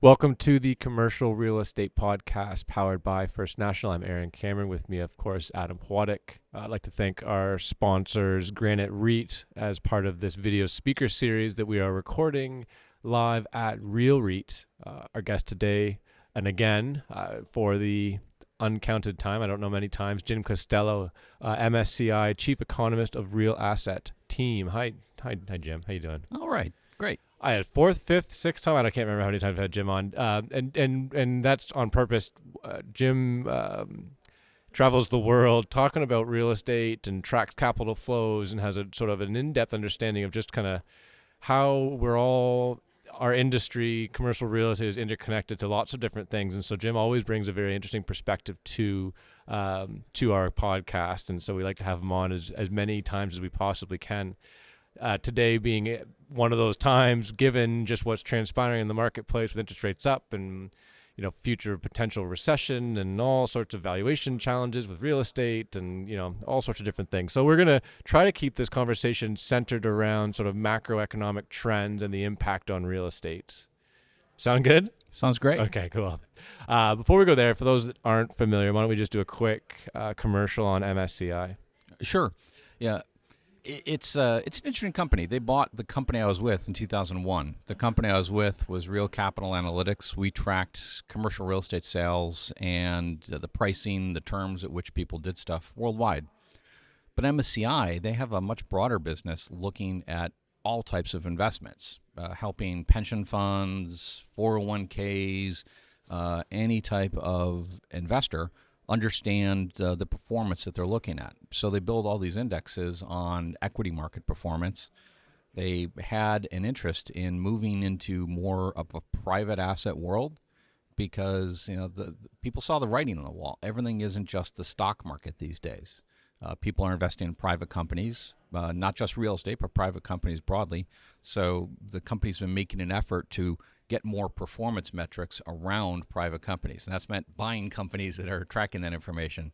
Welcome to the Commercial Real Estate Podcast powered by First National. I'm Aaron Cameron. With me, of course, Adam Pwadek. I'd like to thank our sponsors, Granite REIT, as part of this video speaker series that we are recording live at RealREIT. Our guest today, and again, for the uncounted time, I don't know many times, Jim Costello, MSCI Chief Economist of Real Asset Team. Hi, Jim. How you doing? All right, great. I had fourth, fifth, sixth time. I can't remember how many times I've had Jim on, and that's on purpose. Jim travels the world talking about real estate and tracks capital flows and has a sort of an in-depth understanding of just kind of how our industry, commercial real estate, is interconnected to lots of different things. And so Jim always brings a very interesting perspective to our podcast, and so we like to have him on as many times as we possibly can. Today being one of those times, given just what's transpiring in the marketplace with interest rates up and future potential recession and all sorts of valuation challenges with real estate and all sorts of different things. So we're going to try to keep this conversation centered around sort of macroeconomic trends and the impact on real estate. Sound good? Sounds great. Okay, cool. Before we go there, for those that aren't familiar, why don't we just do a quick commercial on MSCI? Sure. Yeah. It's an interesting company. They bought the company I was with in 2001. The company I was with was Real Capital Analytics. We tracked commercial real estate sales and the pricing, the terms at which people did stuff worldwide. But MSCI, they have a much broader business looking at all types of investments, helping pension funds, 401ks, any type of investor understand the performance that they're looking at. So they build all these indexes on equity market performance. They had an interest in moving into more of a private asset world because the people saw the writing on the wall. Everything isn't just the stock market these days. People are investing in private companies, not just real estate, but private companies broadly. So the company's been making an effort to get more performance metrics around private companies. And that's meant buying companies that are tracking that information.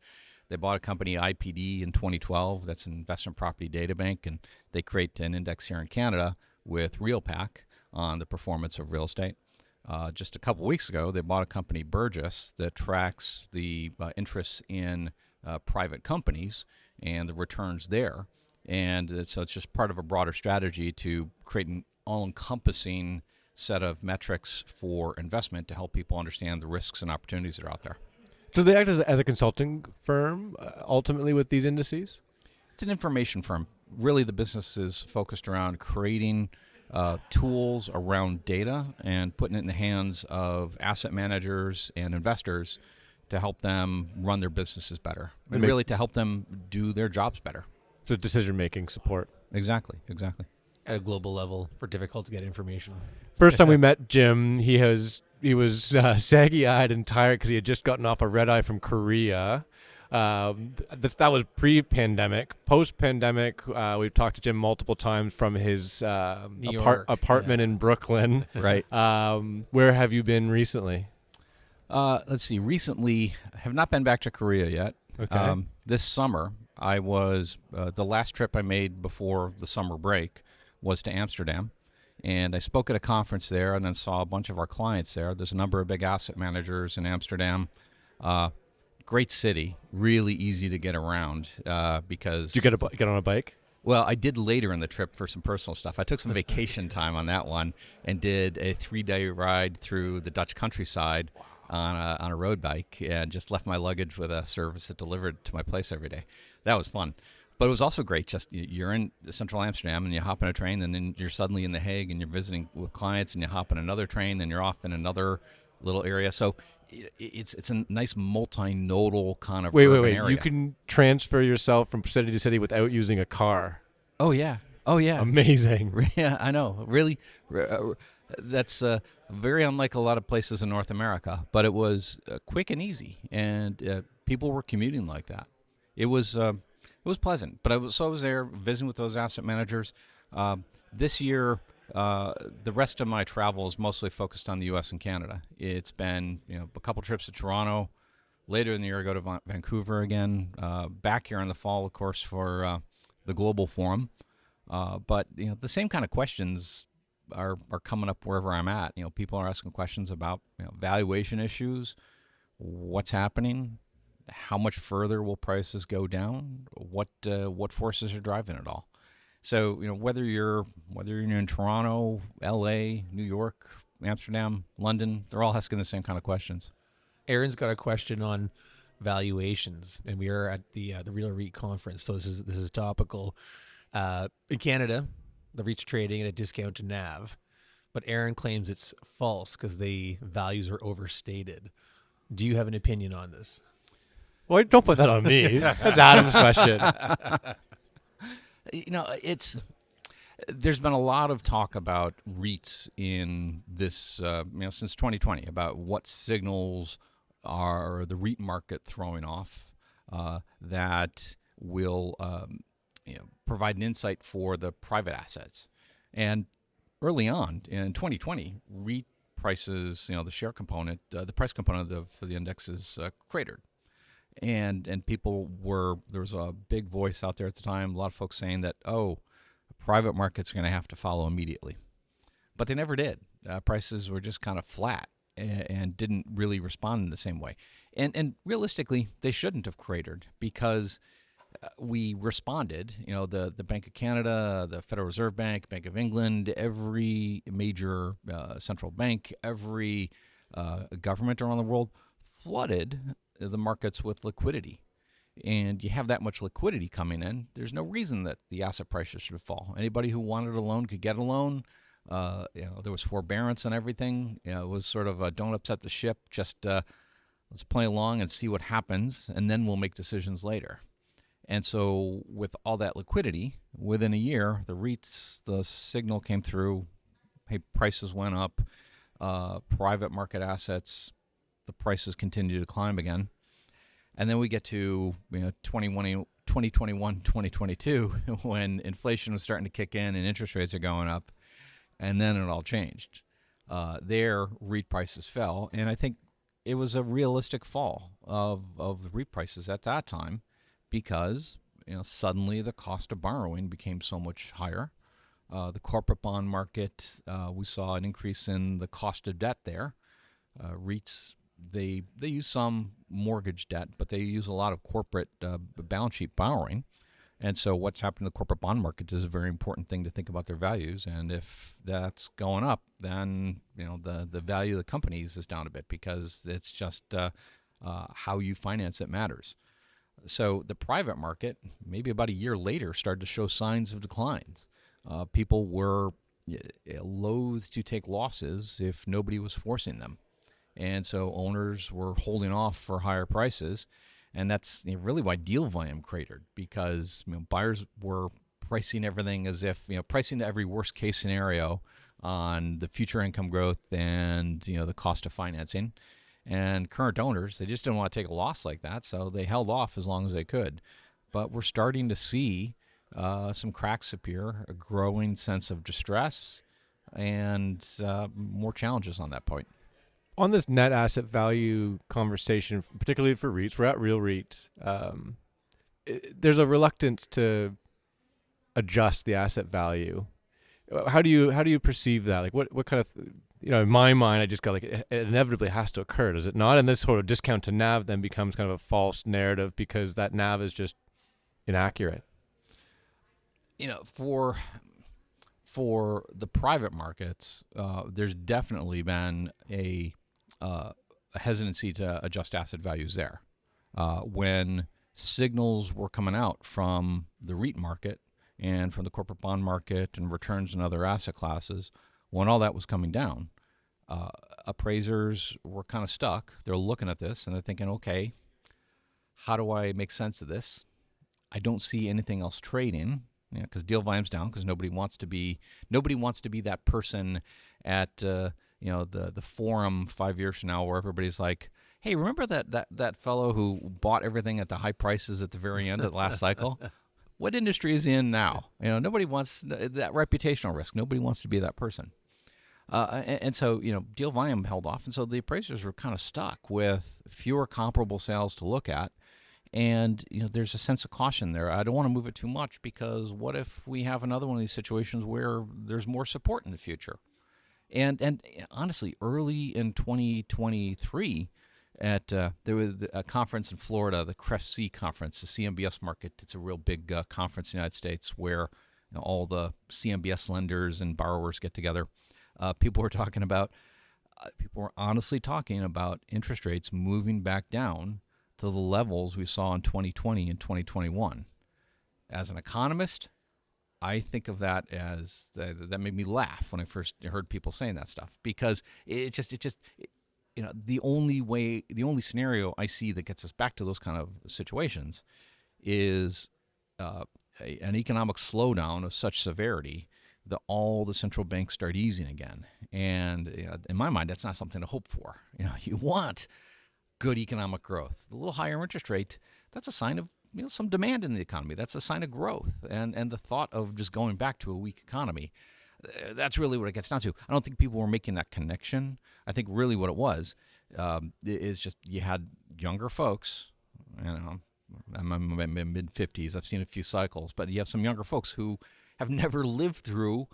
They bought a company, IPD, in 2012. That's an investment property data bank. And they create an index here in Canada with RealPAC on the performance of real estate. Just a couple weeks ago, they bought a company, Burgess, that tracks the interests in private companies and the returns there. And so it's just part of a broader strategy to create an all-encompassing set of metrics for investment to help people understand the risks and opportunities that are out there. So they act as a consulting firm ultimately with these indices? It's an information firm. Really, the business is focused around creating tools around data and putting it in the hands of asset managers and investors to help them run their businesses better and really to help them do their jobs better. So decision-making support. Exactly. At a global level for difficult to get information. First time we met Jim, he was saggy-eyed and tired because he had just gotten off a red-eye from Korea. That was pre-pandemic. Post-pandemic, we've talked to Jim multiple times from his apartment in Brooklyn. Right. Where have you been recently? Let's see. Recently, I have not been back to Korea yet. Okay. This summer, I was the last trip I made before the summer break was to Amsterdam, and I spoke at a conference there and then saw a bunch of our clients there. There's a number of big asset managers in Amsterdam. Great city, really easy to get around because... Did you get on a bike? Well, I did later in the trip for some personal stuff. I took some vacation time on that one and did a 3-day ride through the Dutch countryside on a road bike and just left my luggage with a service that delivered to my place every day. That was fun. But it was also great. Just you're in central Amsterdam and you hop on a train and then you're suddenly in The Hague and you're visiting with clients and you hop on another train and you're off in another little area. So it's a nice multinodal kind of urban area. You can transfer yourself from city to city without using a car. Oh, yeah. Amazing. Yeah, I know. Really, that's very unlike a lot of places in North America. But it was quick and easy, and people were commuting like that. It was pleasant. But I was there visiting with those asset managers. This year, the rest of my travel is mostly focused on the U.S. and Canada. It's been a couple trips to Toronto. Later in the year, I go to Vancouver again. Back here in the fall, of course, for the Global Forum. But the same kind of questions are coming up wherever I'm at. People are asking questions about valuation issues, what's happening, how much further will prices go down, what forces are driving it all. So whether you're in Toronto, L.A., New York, Amsterdam, London, they're all asking the same kind of questions. Aaron's got a question on valuations, and we are at the RealREIT conference, so this is topical. In Canada, the REITs are trading at a discount to NAV, but Aaron claims it's false because the values are overstated. Do you have an opinion on this? Well, don't put that on me. That's Adam's question. There's been a lot of talk about REITs in this, since 2020, about what signals are the REIT market throwing off that will provide an insight for the private assets. And early on in 2020, REIT prices, the share component, the price component for the indexes cratered. And there was a big voice out there at the time, a lot of folks saying that, private markets are going to have to follow immediately. But they never did. Prices were just kind of flat and didn't really respond in the same way. And realistically, they shouldn't have cratered because we responded. The Bank of Canada, the Federal Reserve Bank, Bank of England, every major central bank, every government around the world flooded the markets with liquidity. And you have that much liquidity coming in, there's no reason that the asset prices should fall. Anybody who wanted a loan could get a loan. There was forbearance and everything. It was sort of a don't upset the ship. Just let's play along and see what happens, and then we'll make decisions later. And so with all that liquidity, within a year, the REITs, the signal came through, hey, prices went up, private market assets, the prices continue to climb again. And then we get to 2021, 2022, when inflation was starting to kick in and interest rates are going up, and then it all changed. Their REIT prices fell, and I think it was a realistic fall of the REIT prices at that time because suddenly the cost of borrowing became so much higher. The corporate bond market, we saw an increase in the cost of debt there. REITs, they use some mortgage debt, but they use a lot of corporate balance sheet borrowing. And so what's happened to the corporate bond market is a very important thing to think about their values. And if that's going up, then the value of the companies is down a bit because it's just how you finance it matters. So the private market, maybe about a year later, started to show signs of declines. People were loath to take losses if nobody was forcing them. And so owners were holding off for higher prices. And that's really why deal volume cratered, because buyers were pricing everything as if, pricing to every worst case scenario on the future income growth and, the cost of financing. And current owners, they just didn't want to take a loss like that, so they held off as long as they could. But we're starting to see some cracks appear, a growing sense of distress, and more challenges on that point. On this net asset value conversation, particularly for REITs, we're at RealREIT. There's a reluctance to adjust the asset value. How do you perceive that? Like what kind of, in my mind, I just got it inevitably has to occur, does it not? And this sort of discount to NAV then becomes kind of a false narrative because that NAV is just inaccurate. For the private markets, there's definitely been a hesitancy to adjust asset values there. When signals were coming out from the REIT market and from the corporate bond market and returns in other asset classes, when all that was coming down, appraisers were kind of stuck. They're looking at this and they're thinking, okay, how do I make sense of this? I don't see anything else trading, because deal volume's down, because nobody wants to be that person at the forum 5 years from now where everybody's like, hey, remember that fellow who bought everything at the high prices at the very end of the last cycle? What industry is he in now? Nobody wants that reputational risk. Nobody wants to be that person. And so, deal volume held off. And so the appraisers were kind of stuck with fewer comparable sales to look at. And there's a sense of caution there. I don't want to move it too much, because what if we have another one of these situations where there's more support in the future? And honestly, early in 2023, there was a conference in Florida, the CREFC conference, the CMBS market. It's a real big conference in the United States where all the CMBS lenders and borrowers get together. People were honestly talking about interest rates moving back down to the levels we saw in 2020 and 2021. As an economist, I think of that as that made me laugh when I first heard people saying that stuff, because the only scenario I see that gets us back to those kind of situations is an economic slowdown of such severity that all the central banks start easing again. And in my mind, that's not something to hope for. You want good economic growth. The little higher interest rate, that's a sign of some demand in the economy. That's a sign of growth. And the thought of just going back to a weak economy, that's really what it gets down to. I don't think people were making that connection. I think really what it was is just you had younger folks. I'm in my mid-50s. I've seen a few cycles. But you have some younger folks who have never lived through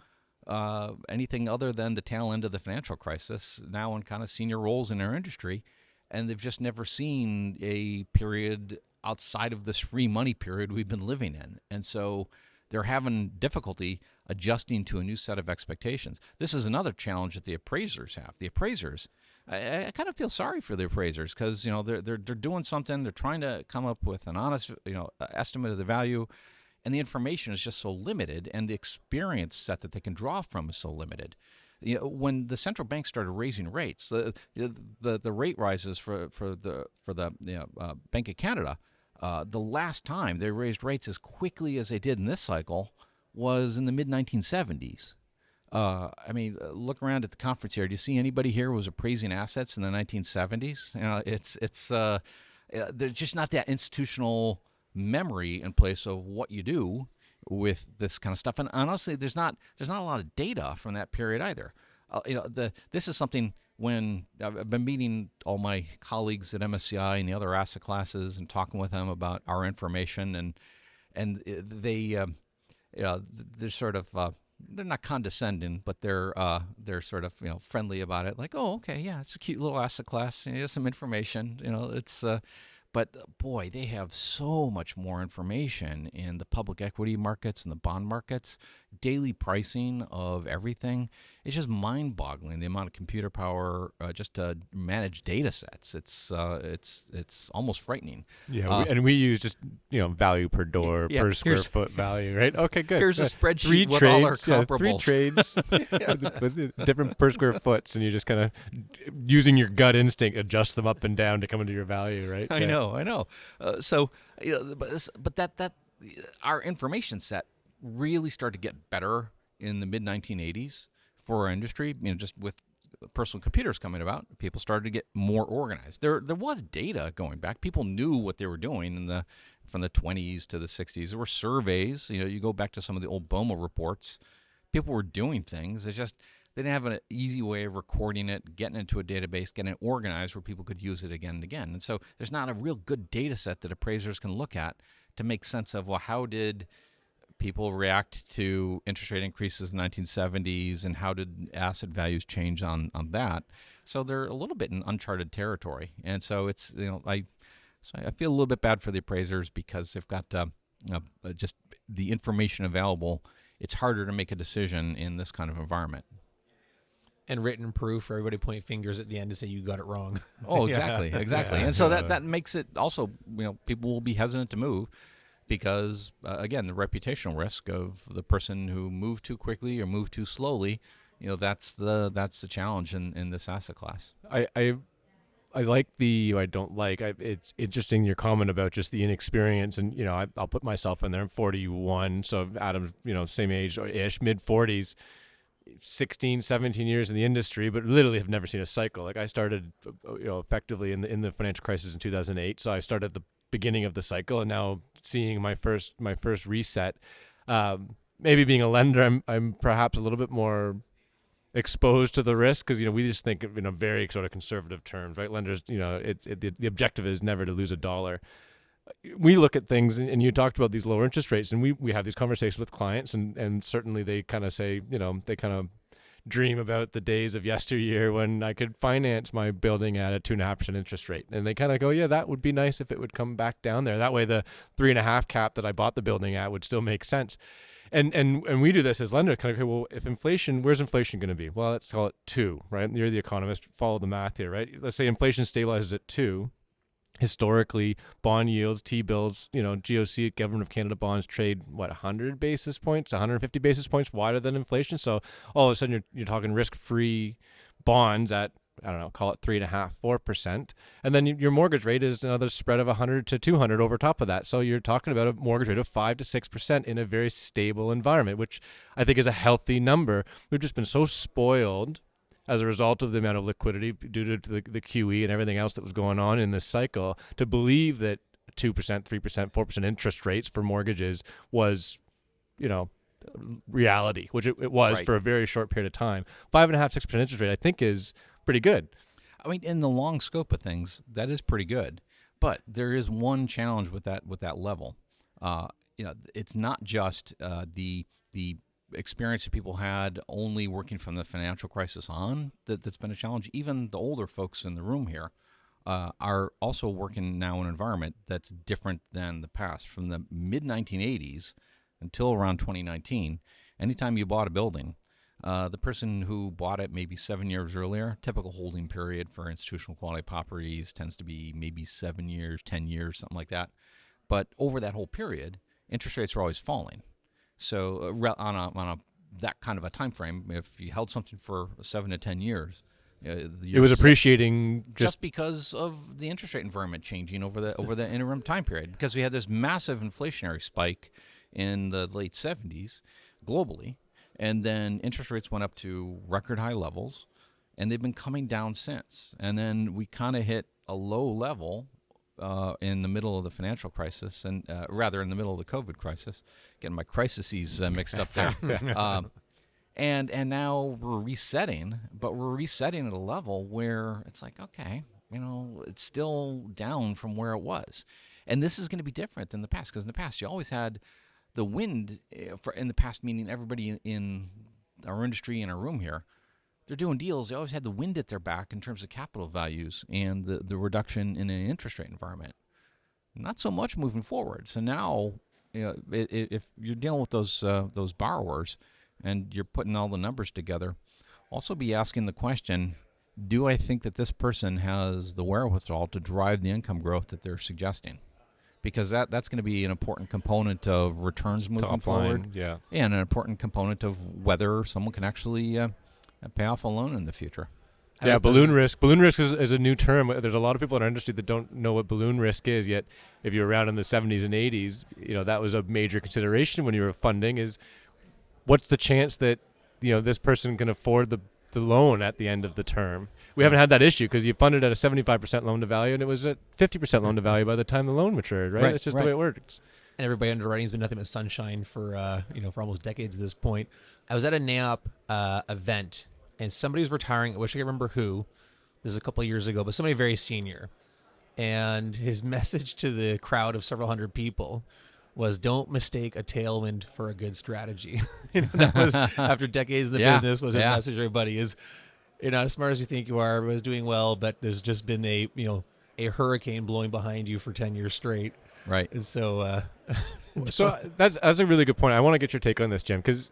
anything other than the tail end of the financial crisis, now in kind of senior roles in our industry. And they've just never seen a period outside of this free money period we've been living in. And so they're having difficulty adjusting to a new set of expectations. This is another challenge that the appraisers have. The appraisers, I kind of feel sorry for the appraisers, because they're doing something. They're trying to come up with an honest estimate of the value, and the information is just so limited, and the experience set that they can draw from is so limited. When the central bank started raising rates, the rate rises for the Bank of Canada, the last time they raised rates as quickly as they did in this cycle was in the mid-1970s. Look around at the conference here. Do you see anybody here who was appraising assets in the 1970s? There's just not that institutional memory in place of what you do with this kind of stuff. And honestly, there's not a lot of data from that period either. This is something when I've been meeting all my colleagues at MSCI and the other asset classes and talking with them about our information, and they're sort of they're not condescending, but they're sort of friendly about it. Like, oh, okay, yeah, it's a cute little asset class. Here's some information. It's but boy, they have so much more information in the public equity markets and the bond markets. Daily pricing of everything. It's just mind-boggling, the amount of computer power just to manage data sets. It's almost frightening. Yeah, and we use just value per door, per square foot value, right? Okay, good. Here's a spreadsheet three with trades, all our comparables. 3 trades with different per square foots, and you just kind of using your gut instinct adjust them up and down to come into your value, right? I know. But that our information set really started to get better in the mid-1980s for our industry. Just with personal computers coming about, people started to get more organized. There was data going back. People knew what they were doing from the 20s to the 60s. There were surveys. You go back to some of the old BOMA reports. People were doing things. It's just they didn't have an easy way of recording it, getting into a database, getting it organized where people could use it again and again. And so there's not a real good data set that appraisers can look at to make sense of, well, how did people react to interest rate increases in the 1970s, and how did asset values change on that? So they're a little bit in uncharted territory. And so it's, I feel a little bit bad for the appraisers, because they've got just the information available. It's harder to make a decision in this kind of environment. And written proof for everybody pointing fingers at the end to say you got it wrong. Oh, exactly. Yeah. And so that makes it also, people will be hesitant to move, because, again, the reputational risk of the person who moved too quickly or moved too slowly, that's the challenge in this asset class. I like I don't like. It's interesting your comment about just the inexperience, and I'll put myself in there. I'm 41, so Adam's same age-ish, mid-40s. 16, 17 years in the industry, but literally have never seen a cycle. Like I started, effectively in the financial crisis in 2008. So I started at the beginning of the cycle, and now seeing my first reset. Maybe being a lender, I'm perhaps a little bit more exposed to the risk, because we just think of very sort of conservative terms, right? Lenders, the objective is never to lose a dollar. we look at things, and you talked about these lower interest rates, and we have these conversations with clients, and certainly they kind of say, they kind of dream about the days of yesteryear when I could finance my building at a 2.5% interest rate. And they kind of go, yeah, that would be nice if it would come back down there. That way the 3.5 cap that I bought the building at would still make sense. And we do this as lenders, kind of, okay, well, if inflation, where's inflation going to be? Well, let's call it 2, right? You're the economist, follow the math here, right? Let's say inflation stabilizes at 2. Historically, bond yields, T-bills, GOC, Government of Canada bonds trade, 100 basis points, 150 basis points wider than inflation. So all of a sudden you're talking risk-free bonds at, I don't know, call it 3.5%, 4%. And then your mortgage rate is another spread of 100 to 200 over top of that. So you're talking about a mortgage rate of 5 to 6% in a very stable environment, which I think is a healthy number. We've just been so spoiled as a result of the amount of liquidity due to the QE and everything else that was going on in this cycle, to believe that 2%, 3%, 4% interest rates for mortgages was, reality, which it was for a very short period of time. 5.5%, 6% interest rate, I think, is pretty good. I mean, in the long scope of things, that is pretty good. But there is one challenge with that level. It's not just the experience that people had only working from the financial crisis on that's been a challenge. Even the older folks in the room here are also working now in an environment that's different than the past. From the mid-1980s until around 2019, anytime you bought a building, the person who bought it maybe 7 years earlier, typical holding period for institutional quality properties tends to be maybe 7 years, 10 years, something like that. But over that whole period, interest rates are always falling. So on that kind of a time frame, if you held something for 7 to 10 years, it was appreciating just because of the interest rate environment changing over the interim time period. Because we had this massive inflationary spike in the late 70s globally, and then interest rates went up to record high levels, and they've been coming down since. And then we kind of hit a low level in the middle of the financial crisis, and rather in the middle of the COVID crisis, getting my crises mixed up there. And now we're resetting, but we're resetting at a level where it's like, okay, it's still down from where it was. And this is going to be different than the past, because in the past you always had the wind, in the past meaning everybody in our industry in our room here, they're doing deals. They always had the wind at their back in terms of capital values and the reduction in an interest rate environment. Not so much moving forward. So now, if you're dealing with those borrowers and you're putting all the numbers together, also be asking the question, do I think that this person has the wherewithal to drive the income growth that they're suggesting? Because that's going to be an important component of returns moving forward. Yeah. And an important component of whether someone can actually pay off a loan in the future. Yeah, balloon risk. Balloon risk is a new term. There's a lot of people in our industry that don't know what balloon risk is yet. If you're around in the 70s and 80s, that was a major consideration when you were funding, is what's the chance that, this person can afford the loan at the end of the term. We haven't had that issue because you funded at a 75% loan to value and it was at 50% loan to value by the time the loan matured, right? That's just the way it works. And everybody underwriting has been nothing but sunshine for for almost decades at this point. I was at a NAIOP event, and somebody was retiring. I wish I could remember who. This is a couple of years ago, but somebody very senior. And his message to the crowd of several hundred people was, don't mistake a tailwind for a good strategy. That was, after decades in the business, was his message to everybody is, you're not as smart as you think you are. Everyone's doing well, but there's just been a hurricane blowing behind you for 10 years straight. Right. And so so that's a really good point. I want to get your take on this, Jim, because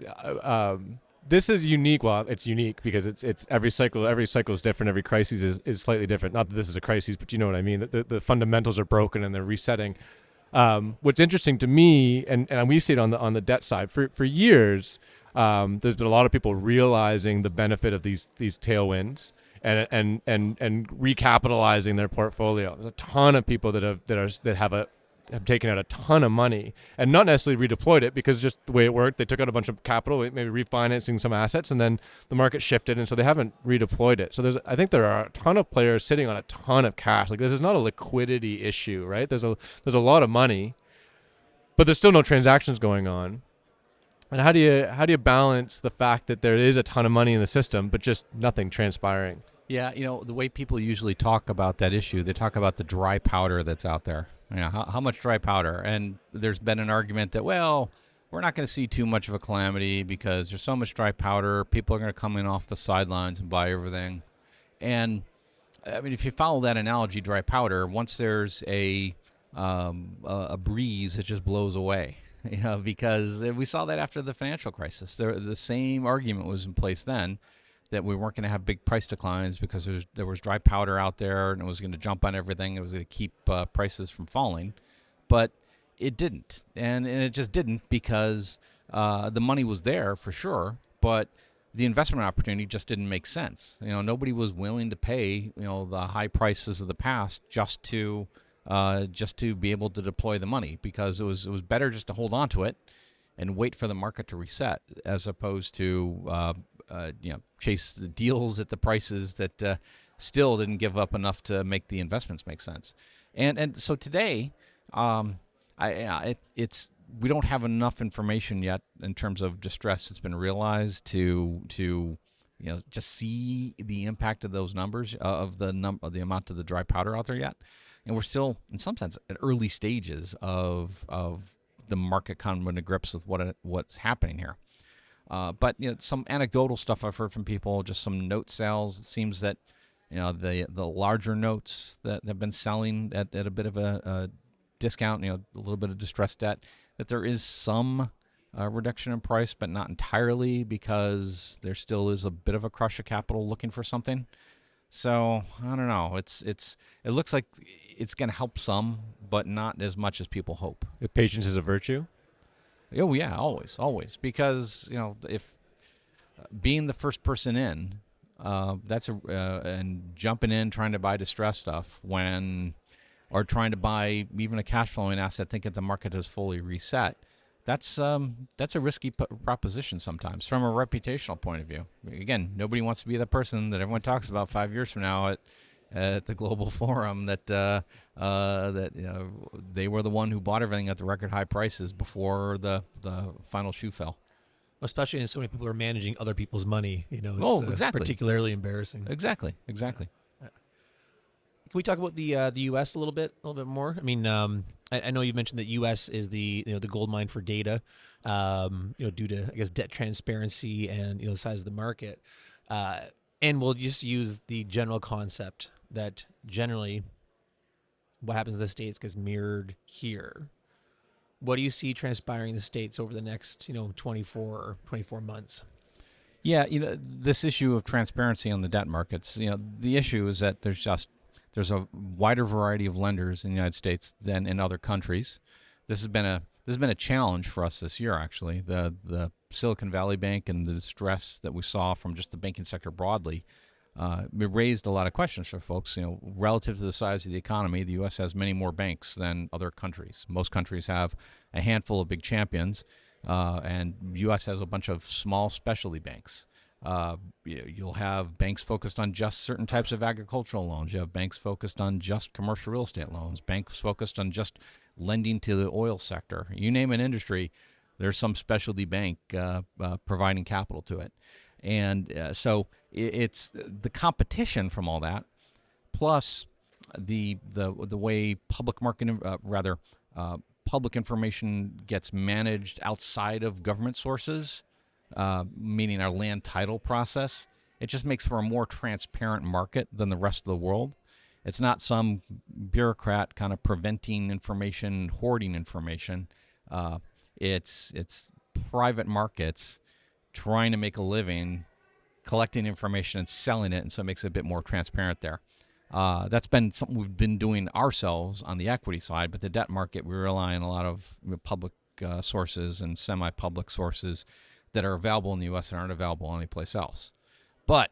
this is unique. Well, it's unique because it's every cycle is different. Every crisis is slightly different. Not that this is a crisis, but you know what I mean. The fundamentals are broken and they're resetting. What's interesting to me, and we see it on the debt side for years, there's been a lot of people realizing the benefit of these tailwinds and recapitalizing their portfolio. There's a ton of people that have taken out a ton of money and not necessarily redeployed it, because just the way it worked, they took out a bunch of capital, maybe refinancing some assets, and then the market shifted, and so they haven't redeployed it. So I think there are a ton of players sitting on a ton of cash. Like, this is not a liquidity issue, right? There's a lot of money, but there's still no transactions going on. And how do you balance the fact that there is a ton of money in the system, but just nothing transpiring? Yeah, the way people usually talk about that issue, they talk about the dry powder that's out there. How much dry powder? And there's been an argument that, well, we're not going to see too much of a calamity because there's so much dry powder. People are going to come in off the sidelines and buy everything. And I mean, if you follow that analogy, dry powder, once there's a breeze, it just blows away. Because we saw that after the financial crisis. The same argument was in place then, that we weren't going to have big price declines because there was dry powder out there and it was going to jump on everything. It was going to keep prices from falling. But it didn't. And it just didn't because the money was there for sure, but the investment opportunity just didn't make sense. Nobody was willing to pay, the high prices of the past just to be able to deploy the money, because it was better just to hold on to it and wait for the market to reset, as opposed to chase the deals at the prices that still didn't give up enough to make the investments make sense. And so today, we don't have enough information yet in terms of distress that's been realized to just see the impact of those numbers of the amount of the dry powder out there yet. And we're still, in some sense, at early stages of the market coming to grips with what's happening here. But some anecdotal stuff I've heard from people, just some note sales. It seems that the larger notes that have been selling at a bit of a discount, a little bit of distressed debt, that there is some reduction in price, but not entirely, because there still is a bit of a crush of capital looking for something. So I don't know. It looks like it's going to help some, but not as much as people hope. If patience is a virtue. Oh yeah, always, because if being the first person in, and jumping in trying to buy distressed stuff or trying to buy even a cash flowing asset, thinking the market has fully reset, that's a risky proposition sometimes from a reputational point of view. Again, nobody wants to be the person that everyone talks about 5 years from now at the global forum that they were the one who bought everything at the record high prices before the final shoe fell. Especially when so many people are managing other people's money, it's exactly. Particularly embarrassing. Exactly. Can we talk about the U.S. a little bit more? I mean, I know you mentioned that U.S. is the gold mine for data, due to, I guess, debt transparency and the size of the market, and we'll just use the general concept that generally what happens in the States gets mirrored here. What do you see transpiring in the States over the next 24 months? Yeah, this issue of transparency on the debt markets. The issue is that there's a wider variety of lenders in the United States than in other countries. This has been a challenge for us this year, actually. The Silicon Valley Bank and the distress that we saw from just the banking sector broadly, it raised a lot of questions for folks. Relative to the size of the economy, the U.S. has many more banks than other countries. Most countries have a handful of big champions, and the U.S. has a bunch of small specialty banks. You'll have banks focused on just certain types of agricultural loans. You have banks focused on just commercial real estate loans, banks focused on just lending to the oil sector. You name an industry, there's some specialty bank providing capital to it. And so it's the competition from all that, plus the way public information gets managed outside of government sources, meaning our land title process. It just makes for a more transparent market than the rest of the world. It's not some bureaucrat kind of preventing information, hoarding information. It's private markets trying to make a living, collecting information and selling it, and so it makes it a bit more transparent there. That's been something we've been doing ourselves on the equity side, but the debt market, we rely on a lot of public sources and semi-public sources that are available in the U.S. and aren't available anyplace else. But,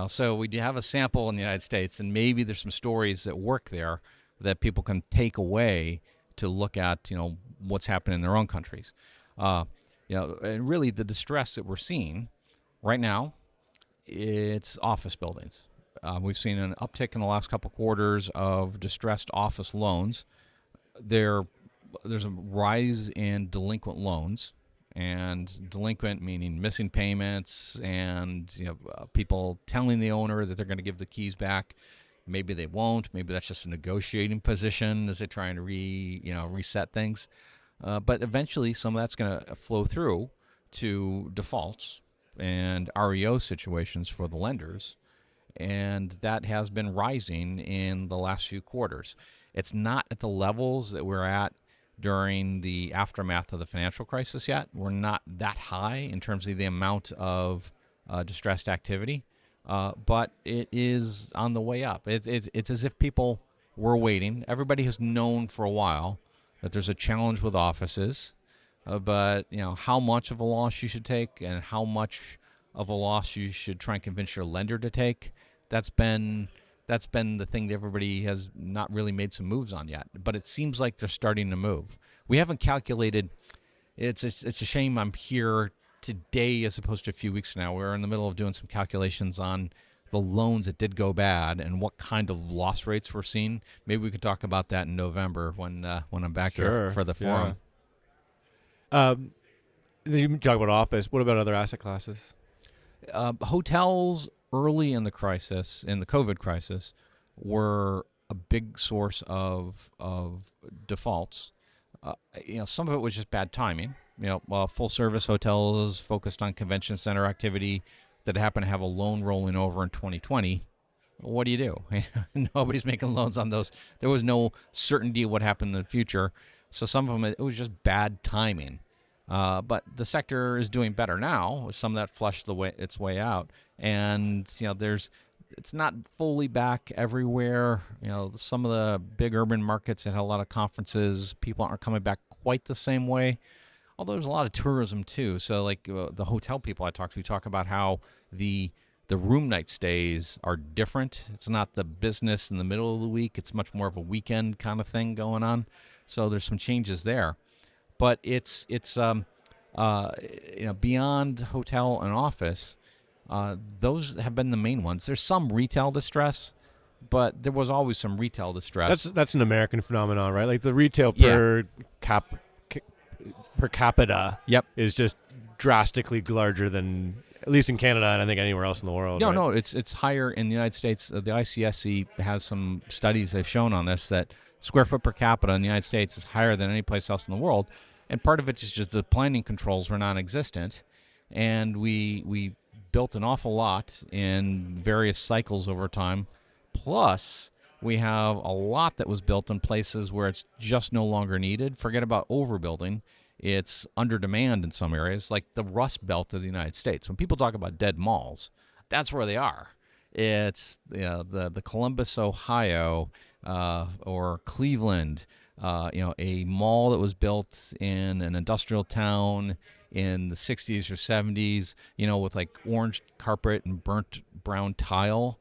so we do have a sample in the United States, and maybe there's some stories that work there that people can take away to look at, what's happening in their own countries. And really the distress that we're seeing right now, it's office buildings. We've seen an uptick in the last couple quarters of distressed office loans. There's a rise in delinquent loans, and delinquent meaning missing payments and people telling the owner that they're going to give the keys back, Maybe they won't. Maybe that's just a negotiating position as they try and reset things. But eventually, some of that's going to flow through to defaults and REO situations for the lenders, and that has been rising in the last few quarters. It's not at the levels that we're at during the aftermath of the financial crisis yet. We're not that high in terms of the amount of distressed activity, but it is on the way up. It's as if people were waiting. Everybody has known for a while that there's a challenge with offices, but how much of a loss you should take and how much of a loss you should try and convince your lender to take. That's been the thing that everybody has not really made some moves on yet. But it seems like they're starting to move. We haven't calculated. It's a shame I'm here today as opposed to a few weeks now. We're in the middle of doing some calculations on the loans that did go bad and what kind of loss rates we're seeing. Maybe we could talk about that in November when I'm back here for the forum. You talk about office. What about other asset classes? Hotels early in the crisis, in the COVID crisis, were a big source of defaults. Some of it was just bad timing. Full service hotels focused on convention center activity that happened to have a loan rolling over in 2020. What do you do? Nobody's making loans on those. There was no certainty of what happened in the future. So some of them, it was just bad timing. But the sector is doing better now. Some of that flushed its way out. And, it's not fully back everywhere. Some of the big urban markets that had a lot of conferences, people aren't coming back quite the same way. Although there's a lot of tourism too. So like the hotel people I talk to talk about how the room night stays are different. It's not the business in the middle of the week. It's much more of a weekend kind of thing going on. So there's some changes there. But it's beyond hotel and office, those have been the main ones. There's some retail distress, but there was always some retail distress. That's an American phenomenon, right? Like the retail per capita is just drastically larger than, at least in Canada and I think anywhere else in the world. No, it's higher in the United States. The ICSC has some studies they've shown on this, that square foot per capita in the United States is higher than any place else in the world. And part of it is just the planning controls were non-existent, and we built an awful lot in various cycles over time. Plus, we have a lot that was built in places where it's just no longer needed. Forget about overbuilding. It's under demand in some areas, like the Rust Belt of the United States. When people talk about dead malls, that's where they are. It's the Columbus, Ohio, or Cleveland. A mall that was built in an industrial town in the 60s or 70s, with like orange carpet and burnt brown tile,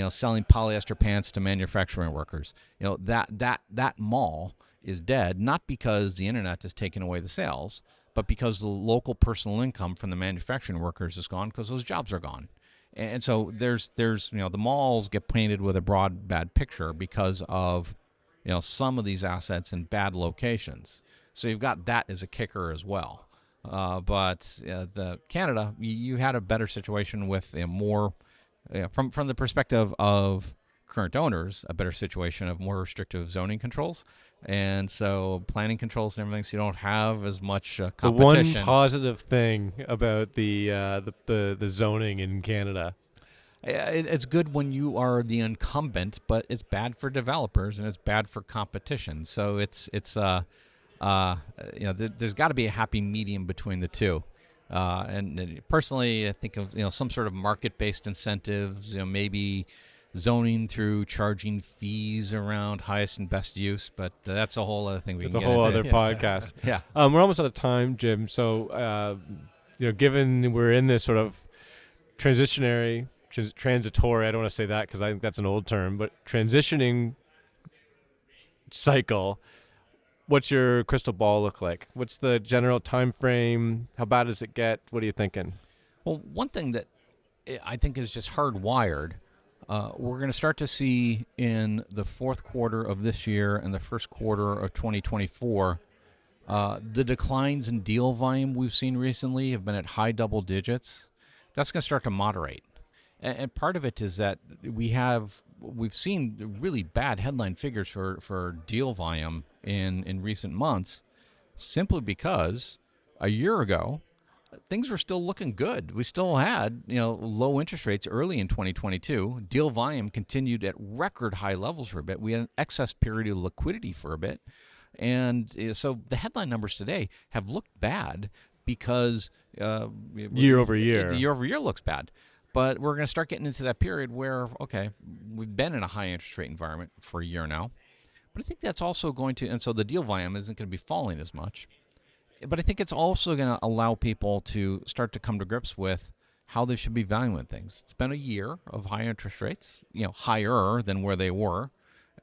selling polyester pants to manufacturing workers. That mall is dead, not because the internet has taken away the sales, but because the local personal income from the manufacturing workers is gone because those jobs are gone. And so there's the malls get painted with a broad bad picture because of some of these assets in bad locations. So you've got that as a kicker as well. But the Canada, you had a better situation with more, from the perspective of current owners, a better situation of more restrictive zoning controls. And so planning controls and everything, so you don't have as much competition. The one positive thing about the zoning in Canada. It's good when you are the incumbent, but it's bad for developers and it's bad for competition. So there's got to be a happy medium between the two. And personally, I think of some sort of market-based incentives. Maybe zoning through charging fees around highest and best use, but that's a whole other thing. It's a whole other podcast. Yeah. We're almost out of time, Jim. So given we're in this sort of transitory, I don't want to say that because I think that's an old term, but transitioning cycle, what's your crystal ball look like? What's the general time frame? How bad does it get? What are you thinking? Well, one thing that I think is just hardwired, we're going to start to see in the fourth quarter of this year and the first quarter of 2024, the declines in deal volume we've seen recently have been at high double digits. That's going to start to moderate. And part of it is that we've seen really bad headline figures for deal volume in recent months, simply because a year ago things were still looking good. We still had, low interest rates early in 2022. Deal volume continued at record high levels for a bit. We had an excess period of liquidity for a bit. And so the headline numbers today have looked bad because Year over year. The year over year looks bad. But we're going to start getting into that period where, okay, we've been in a high interest rate environment for a year now. But I think that's also going to, and so the deal volume isn't going to be falling as much. But I think it's also going to allow people to start to come to grips with how they should be valuing things. It's been a year of high interest rates, higher than where they were.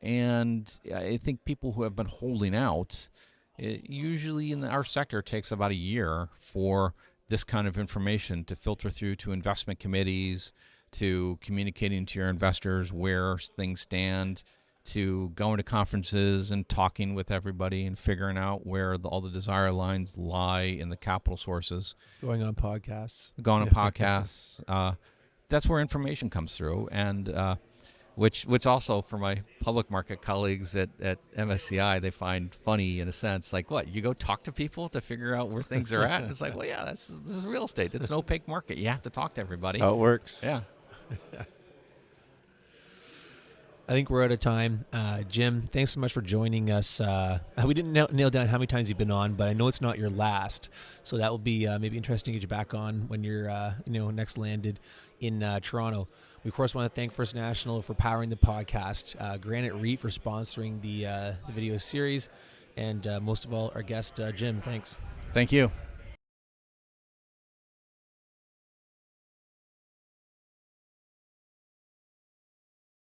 And I think people who have been holding out, it usually in our sector takes about a year for this kind of information to filter through to investment committees, to communicating to your investors where things stand, to going to conferences and talking with everybody and figuring out where all the desire lines lie in the capital sources. Going on podcasts. That's where information comes through. And which also for my public market colleagues at MSCI, they find funny in a sense. Like, what, you go talk to people to figure out where things are at? And it's like, well, yeah, this is real estate. It's an opaque market. You have to talk to everybody. That's how it works. Yeah. I think we're out of time. Jim, thanks so much for joining us. We didn't nail down how many times you've been on, but I know it's not your last. So that will be maybe interesting to get you back on when you're next landed in Toronto. We, of course, want to thank First National for powering the podcast, Granite REIT for sponsoring the video series, and most of all, our guest, Jim. Thanks. Thank you.